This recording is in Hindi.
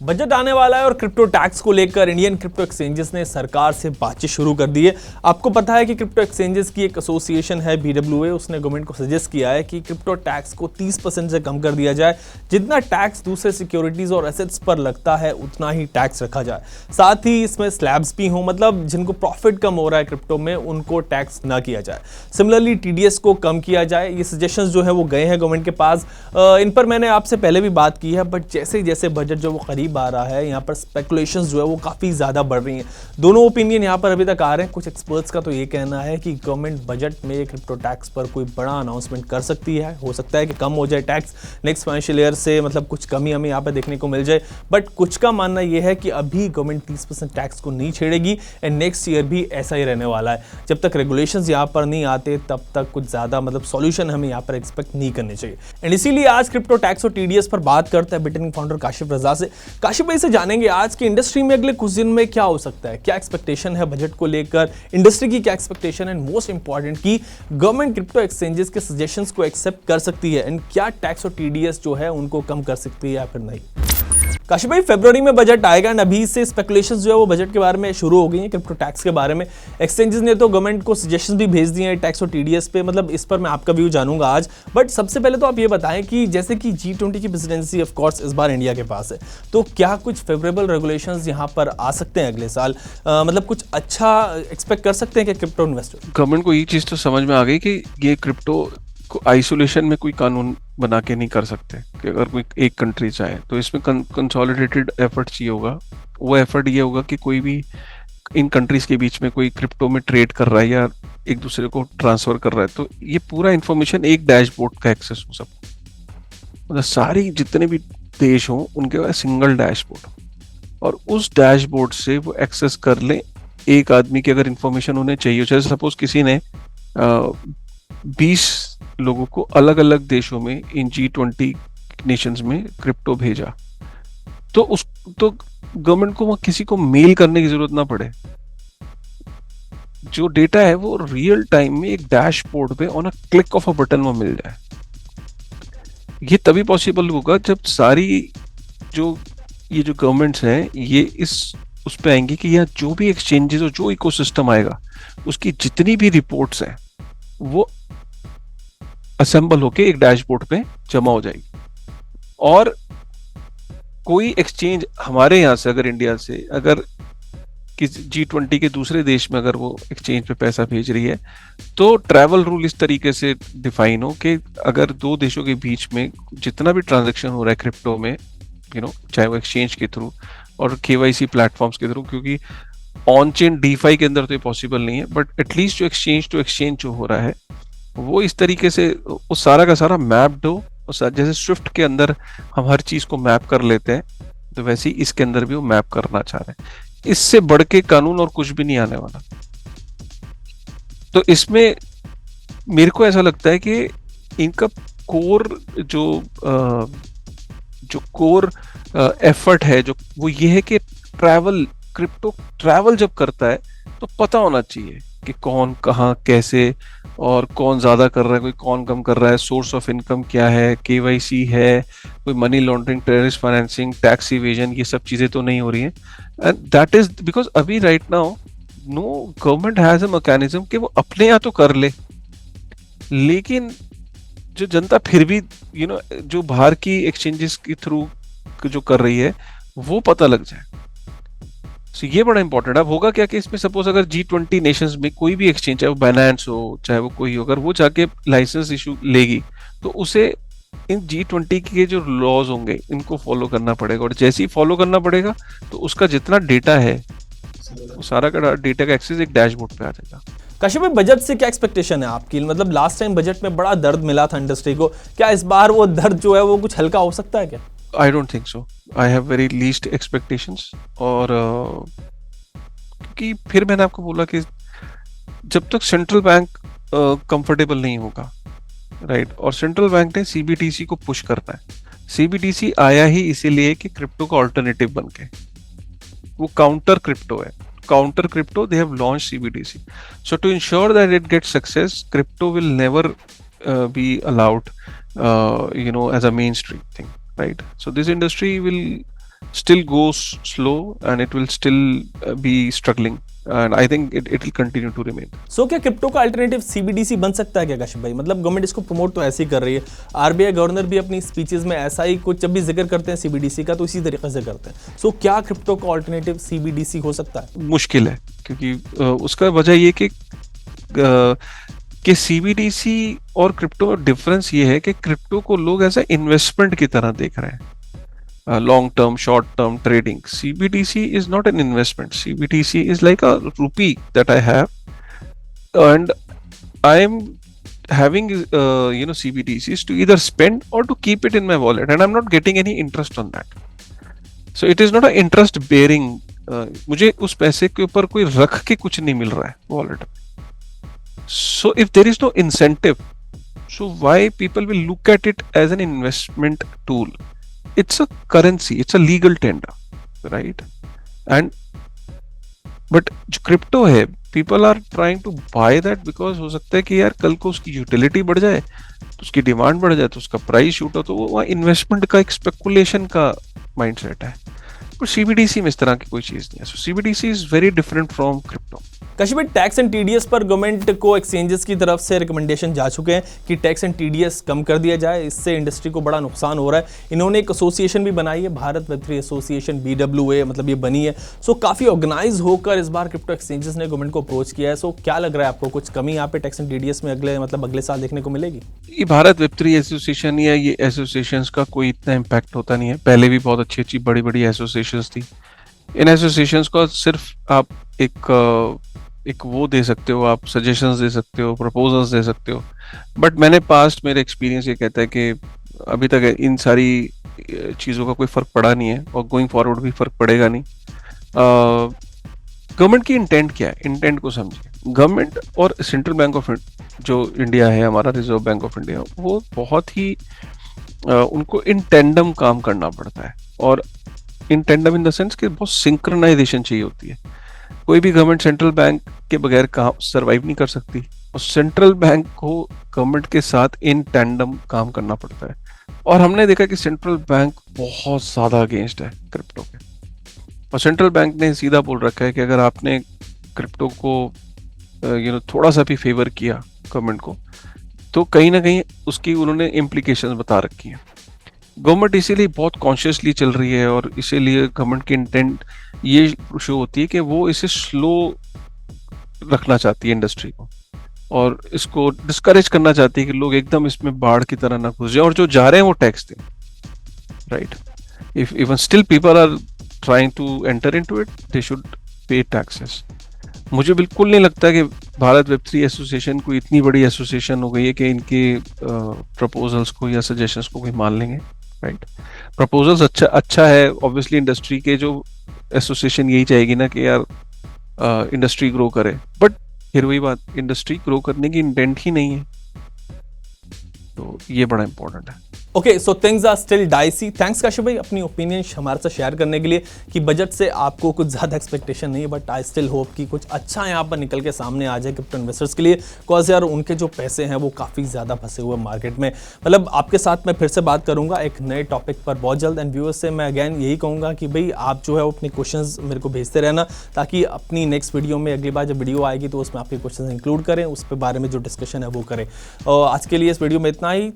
बजट आने वाला है और क्रिप्टो टैक्स को लेकर इंडियन क्रिप्टो एक्सचेंजेस ने सरकार से बातचीत शुरू कर दी है। आपको पता है कि क्रिप्टो एक्सचेंजेस की एक एसोसिएशन है BWA, उसने गवर्नमेंट को सजेस्ट किया है कि क्रिप्टो टैक्स को 30% से कम कर दिया जाए। जितना टैक्स दूसरे सिक्योरिटीज और एसेट्स पर लगता है उतना ही टैक्स रखा जाए। साथ ही इसमें स्लैब्स भी हों, मतलब जिनको प्रॉफिट कम हो रहा है क्रिप्टो में उनको टैक्स ना किया जाए। सिमिलरली TDS को कम किया जाए। ये सजेशंस जो है वो गए हैं गवर्नमेंट के पास। इन पर मैंने आपसे पहले भी बात की है, बट जैसे जैसे बजट जो वो करीब आ रहा है, यहाँ पर स्पेकुलेशंस जो है वो काफ़ी ज़्यादा बढ़ रही हैं। दोनों ओपिनियन यहाँ पर अभी तक आ रहे हैं। कुछ एक्सपर्ट्स का तो ये कहना है कि गवर्नमेंट बजट में क्रिप्टो टैक्स पर कोई बड़ा अनाउंसमेंट कर सकती है। हो सकता है कि कम हो जाए टैक्स नेक्स्ट फाइनेंशियल ईयर से, मतलब कुछ कमी हमें यहाँ पर देखने को मिल जाए। बट कुछ का मानना यह है कि अभी गवर्नमेंट 30% टैक्स को नहीं छेड़ेगी एंड नेक्स्ट ईयर भी ऐसा ही रहने वाला है। जब तक रेगुलेशंस यहाँ पर नहीं आते तब तक कुछ ज़्यादा मतलब सॉल्यूशन हमें यहाँ पर एक्सपेक्ट नहीं करने चाहिए। एंड इसीलिए आज क्रिप्टो टैक्स और TDS पर बात करते हैं बिटकॉइन फाउंडर काशिफ रजा से। काशिफ भाई से जानेंगे आज की इंडस्ट्री में अगले कुछ दिन में क्या हो सकता है, क्या एक्सपेक्टेशन है बजट को लेकर, इंडस्ट्री की क्या एक्सपेक्टेशन है, एंड मोस्ट इंपॉर्टेंट की गवर्नमेंट क्रिप्टो एक्सचेंजेस के सजेशंस को एक्सेप्ट कर सकती है एंड क्या टैक्स और TDS जो है उनको कम कर सकती है या फिर नहीं। काशिफ भाई, फरवरी में बजट आएगा एंड अभी से स्पेकुलेशंस जो है वो बजट के बारे में शुरू हो गई हैं क्रिप्टो टैक्स के बारे में। एक्सचेंजेस ने तो गवर्नमेंट को सजेशंस भी भेज दिए हैं टैक्स और TDS पे, मतलब इस पर मैं आपका व्यू जानूंगा आज। बट सबसे पहले तो आप ये बताएं कि जैसे कि G20 की प्रेसिडेंसी ऑफ कोर्स इस बार इंडिया के पास है, तो क्या कुछ फेवरेबल रेगुलेशंस यहाँ पर आ सकते हैं अगले साल? मतलब कुछ अच्छा एक्सपेक्ट कर सकते हैं क्या क्रिप्टो इन्वेस्टर? गवर्नमेंट को ये चीज़ तो समझ में आ गई कि ये क्रिप्टो को आइसोलेशन में कोई कानून बना के नहीं कर सकते कि अगर कोई एक कंट्री चाहे तो इसमें कंसोलिडेटेड एफर्ट चाहिए होगा। वो एफर्ट ये होगा कि कोई भी इन कंट्रीज के बीच में कोई क्रिप्टो में ट्रेड कर रहा है या एक दूसरे को ट्रांसफर कर रहा है तो ये पूरा इंफॉर्मेशन एक डैशबोर्ड का एक्सेस हो सबको, मतलब सारी जितने भी देश हों उनके पास सिंगल डैशबोर्ड, और उस डैशबोर्ड से वो एक्सेस कर लें। एक आदमी की अगर इंफॉर्मेशन उन्हें चाहिए, जैसे सपोज किसी ने 20 लोगों को अलग अलग देशों में इन G20 नेशंस में क्रिप्टो भेजा, तो गवर्नमेंट को वहां किसी को मेल करने की जरूरत ना पड़े। जो डेटा है वो रियल टाइम में एक डैशबोर्ड पे on a click of a button वो मिल जाए। ये तभी पॉसिबल होगा जब सारी जो गवर्नमेंट्स हैं ये उस पे आएंगी कि यहाँ जो भी एक्सचेंजेस और जो इकोसिस्टम आएगा उसकी जितनी भी रिपोर्ट्स हैं वो असेंबल होके एक डैशबोर्ड पे जमा हो जाएगी। और कोई एक्सचेंज हमारे यहाँ से अगर इंडिया से अगर किसी G20 के दूसरे देश में अगर वो एक्सचेंज पे पैसा भेज रही है तो ट्रैवल रूल इस तरीके से डिफाइन हो कि अगर दो देशों के बीच में जितना भी ट्रांजैक्शन हो रहा है क्रिप्टो में, चाहे वो एक्सचेंज के थ्रू और KYC प्लेटफॉर्म्स के थ्रू, क्योंकि ऑन चेन DeFi के अंदर तो ये पॉसिबल नहीं है, बट एटलीस्ट जो एक्सचेंज टू एक्सचेंज जो हो रहा है वो इस तरीके से वो सारा का सारा मैप्ड हो। जैसे स्विफ्ट के अंदर हम हर चीज को मैप कर लेते हैं तो वैसे ही इसके अंदर भी वो मैप करना चाह रहे हैं। इससे बढ़ के कानून और कुछ भी नहीं आने वाला। तो इसमें मेरे को ऐसा लगता है कि इनका कोर जो कोर एफर्ट है जो वो ये है कि क्रिप्टो ट्रैवल जब करता है तो पता होना चाहिए कि कौन कहाँ कैसे और कौन ज्यादा कर रहा है, कोई कौन कम कर रहा है, सोर्स ऑफ इनकम क्या है, KYC है, कोई money laundering, terrorist financing, tax evasion, ये सब चीजें तो नहीं हो रही हैं। एंड दैट इज बिकॉज अभी right now no government has a mechanism कि वो अपने यहाँ तो कर ले, लेकिन जो जनता फिर भी जो बाहर की एक्सचेंजेस के थ्रू जो कर रही है वो पता लग जाए। तो ये बड़ा इंपॉर्टेंट है। अब होगा क्या कि इसमें सपोज अगर G20 नेशंस में कोई भी एक्सचेंज, चाहे वो बाइनेंस हो चाहे वो कोई हो, अगर वो जाके लाइसेंस इशू लेगी तो उसे इन G20 के जो लॉज होंगे इनको फॉलो करना पड़ेगा, और जैसे ही फॉलो करना पड़ेगा तो उसका जितना डेटा है वो सारा का डेटा का एक्सेस एक डैशबोर्ड पे आ जाएगा। काशिफ भाई, बजट से क्या एक्सपेक्टेशन है आपकी? मतलब लास्ट टाइम बजट में बड़ा दर्द मिला था इंडस्ट्री को, क्या इस बार वो दर्द जो है वो कुछ हल्का हो सकता है क्या? I don't think so. I have very least expectations. और क्योंकि फिर मैंने आपको बोला कि जब तक सेंट्रल बैंक कंफर्टेबल नहीं होगा, राइट, और सेंट्रल बैंक ने CBDC को पुश करना है। CBDC आया ही इसीलिए कि क्रिप्टो का ऑल्टरनेटिव बन के, वो काउंटर क्रिप्टो है, counter crypto they have launch CBDC. So to ensure that it gets success, crypto will never be allowed as a mainstream thing. Right, so this industry will still go slow and it will still be struggling, and I think it will continue to remain. सो क्या क्रिप्टो का अल्टरनेटिव सीबीडीसी बन सकता है क्या काशिफ भाई? मतलब गवर्नमेंट इसको प्रमोट तो ऐसे ही कर रही है, आरबीआई गवर्नर भी अपनी स्पीचेस में ऐसा ही कुछ जब भी जिक्र करते हैं सीबीडीसी का तो इसी तरीके से करते हैं। सो क्या क्रिप्टो का अल्टरनेटिव सीबीडीसी हो सकता है? मुश्किल है, क्योंकि उसका वजह ये कि सीबीडीसी और क्रिप्टो में डिफरेंस ये है कि क्रिप्टो को लोग ऐसा इन्वेस्टमेंट की तरह देख रहे हैं, long term short term trading. CBDC is not an investment. CBDC is like a rupee that I have, and I'm having CBDCs to either spend or to keep it in my wallet, and I'm not getting any interest on that. So it is not an interest bearing. मुझे उस पैसे के ऊपर कोई रख के कुछ नहीं मिल रहा है वॉलेट में. So if there is no incentive, so why people will look at it as an investment tool? It's a currency, it's a legal tender, right? And but जो क्रिप्टो है, people are trying to buy that because हो सकता है कि यार कल को उसकी यूटिलिटी बढ़ जाए, तो उसकी डिमांड बढ़ जाए, तो उसका प्राइस शूट हो, तो वो वहाँ इन्वेस्टमेंट का एक स्पेकुलेशन का माइंडसेट है. पर सीबीडीसी में इस तरह की कोई चीज नहीं है. So CBDC is very different from crypto. Kashif भाई, टैक्स एंड टीडीएस पर गवर्नमेंट को एक्सचेंजेस की तरफ से रिकमेंडेशन जा चुके हैं कि टैक्स एंड टीडीएस कम कर दिया जाए, इससे इंडस्ट्री को बड़ा नुकसान हो रहा है. इन्होंने एक एसोसिएशन भी बनाई है, भारत वेब3 एसोसिएशन, BWA, मतलब ये बनी है. सो काफ़ी ऑर्गेनाइज होकर इस बार क्रिप्टो एक्सचेंजेस ने गवर्नमेंट को अप्रोच किया है. सो क्या लग रहा है आपको, कुछ कमी यहाँ पे टैक्स एंड टीडीएस में अगले साल देखने को मिलेगी? ये भारत वेब3 एसोसिएशन या ये एसोसिएशंस का कोई इतना इम्पैक्ट होता नहीं है. पहले भी बहुत अच्छी अच्छी बड़ी बड़ी एसोसिएशंस थी. इन एसोसिएशंस को सिर्फ आप एक वो दे सकते हो, आप सजेशंस दे सकते हो, प्रपोजल्स दे सकते हो. बट मैंने पास्ट मेरा एक्सपीरियंस ये कहता है कि अभी तक इन सारी चीज़ों का कोई फ़र्क पड़ा नहीं है और गोइंग फॉरवर्ड भी फ़र्क पड़ेगा नहीं. गवर्नमेंट की इंटेंट क्या है, इंटेंट को समझिए. गवर्नमेंट और सेंट्रल बैंक ऑफ जो इंडिया है, हमारा रिजर्व बैंक ऑफ इंडिया, वो बहुत ही उनको इन टेंडम काम करना पड़ता है. और इन टेंडम इन द सेंस कि बहुत सिंक्रोनाइजेशन चाहिए होती है. कोई भी गवर्नमेंट सेंट्रल बैंक के बगैर काम सर्वाइव नहीं कर सकती, और सेंट्रल बैंक को गवर्नमेंट के साथ इन टेंडम काम करना पड़ता है. और हमने देखा कि सेंट्रल बैंक बहुत ज़्यादा अगेंस्ट है क्रिप्टो के. और सेंट्रल बैंक ने सीधा बोल रखा है कि अगर आपने क्रिप्टो को थोड़ा सा भी फेवर किया गवर्नमेंट को, तो कहीं ना कहीं उसकी उन्होंने इम्प्लीकेशंस बता रखी हैं. गवर्नमेंट इसीलिए बहुत कॉन्शियसली चल रही है, और इसीलिए गवर्नमेंट की इंटेंट ये शो होती है कि वो इसे स्लो रखना चाहती है इंडस्ट्री को, और इसको डिस्करेज करना चाहती है कि लोग एकदम इसमें बाढ़ की तरह ना घुस जाए, और जो जा रहे हैं वो टैक्स दें. Right? If even still people are trying to enter into it, they should pay taxes. मुझे बिल्कुल नहीं लगता कि भारत वेब3 एसोसिएशन को इतनी बड़ी एसोसिएशन हो गई है कि इनके प्रपोजल्स को या सजेशंस को कोई मान लेंगे. राइट? प्रपोजल्स अच्छा है. ऑब्वियसली इंडस्ट्री के जो एसोसिएशन यही चाहेगी ना कि यार इंडस्ट्री ग्रो करे, बट फिर वही बात, इंडस्ट्री ग्रो करने की इंटेंट ही नहीं है. तो ये बड़ा इंपॉर्टेंट है. Okay, so things are still dicey. Thanks Kashif भाई अपनी ओपिनियन हमारे साथ शेयर करने के लिए कि बजट से आपको कुछ ज़्यादा एक्सपेक्टेशन नहीं है, बट आई स्टिल होप कि कुछ अच्छा यहाँ पर निकल के सामने आ जाए क्रिप्टो इन्वेस्टर्स के लिए. बिकॉज यार उनके जो पैसे हैं वो काफ़ी ज़्यादा फंसे हुए मार्केट में. मतलब आपके साथ मैं फिर से बात करूँगा एक नए टॉपिक पर बहुत जल्द. एंड व्यूअर्स से मैं अगैन यही कहूँगा कि भाई आप जो है वो अपने क्वेश्चंस मेरे को भेजते रहना, ताकि अपनी नेक्स्ट वीडियो में, अगली बार जब वीडियो आएगी तो उसमें आपके क्वेश्चन इंक्लूड करें, उस पर बारे में जो डिस्कशन है वो करें. और आज के लिए इस वीडियो में इतना ही.